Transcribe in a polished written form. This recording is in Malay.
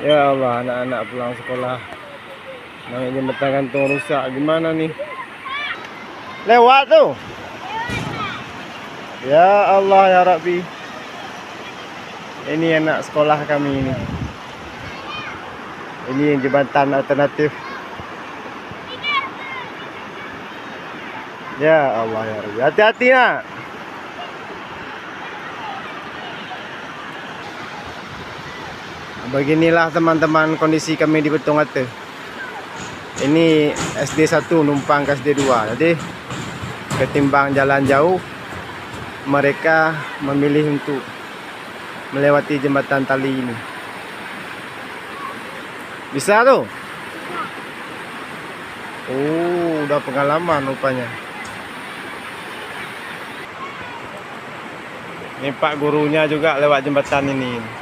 Ya Allah, anak-anak pulang sekolah. Nah, ini jembatan gantung rusak. Gimana nih? Lewat tuh. Ya Allah ya Rabbi. Ini anak sekolah kami ini. Ini jembatan alternatif. Ya Allah ya Rabbi. Hati-hati nak. Beginilah teman-teman kondisi kami di Betung Ata. Ini SD 1 numpang ke SD 2. Jadi ketimbang jalan jauh, mereka memilih untuk melewati jembatan tali ini. Bisa tuh? Oh, udah pengalaman rupanya. Ini Pak gurunya juga lewat jembatan ini.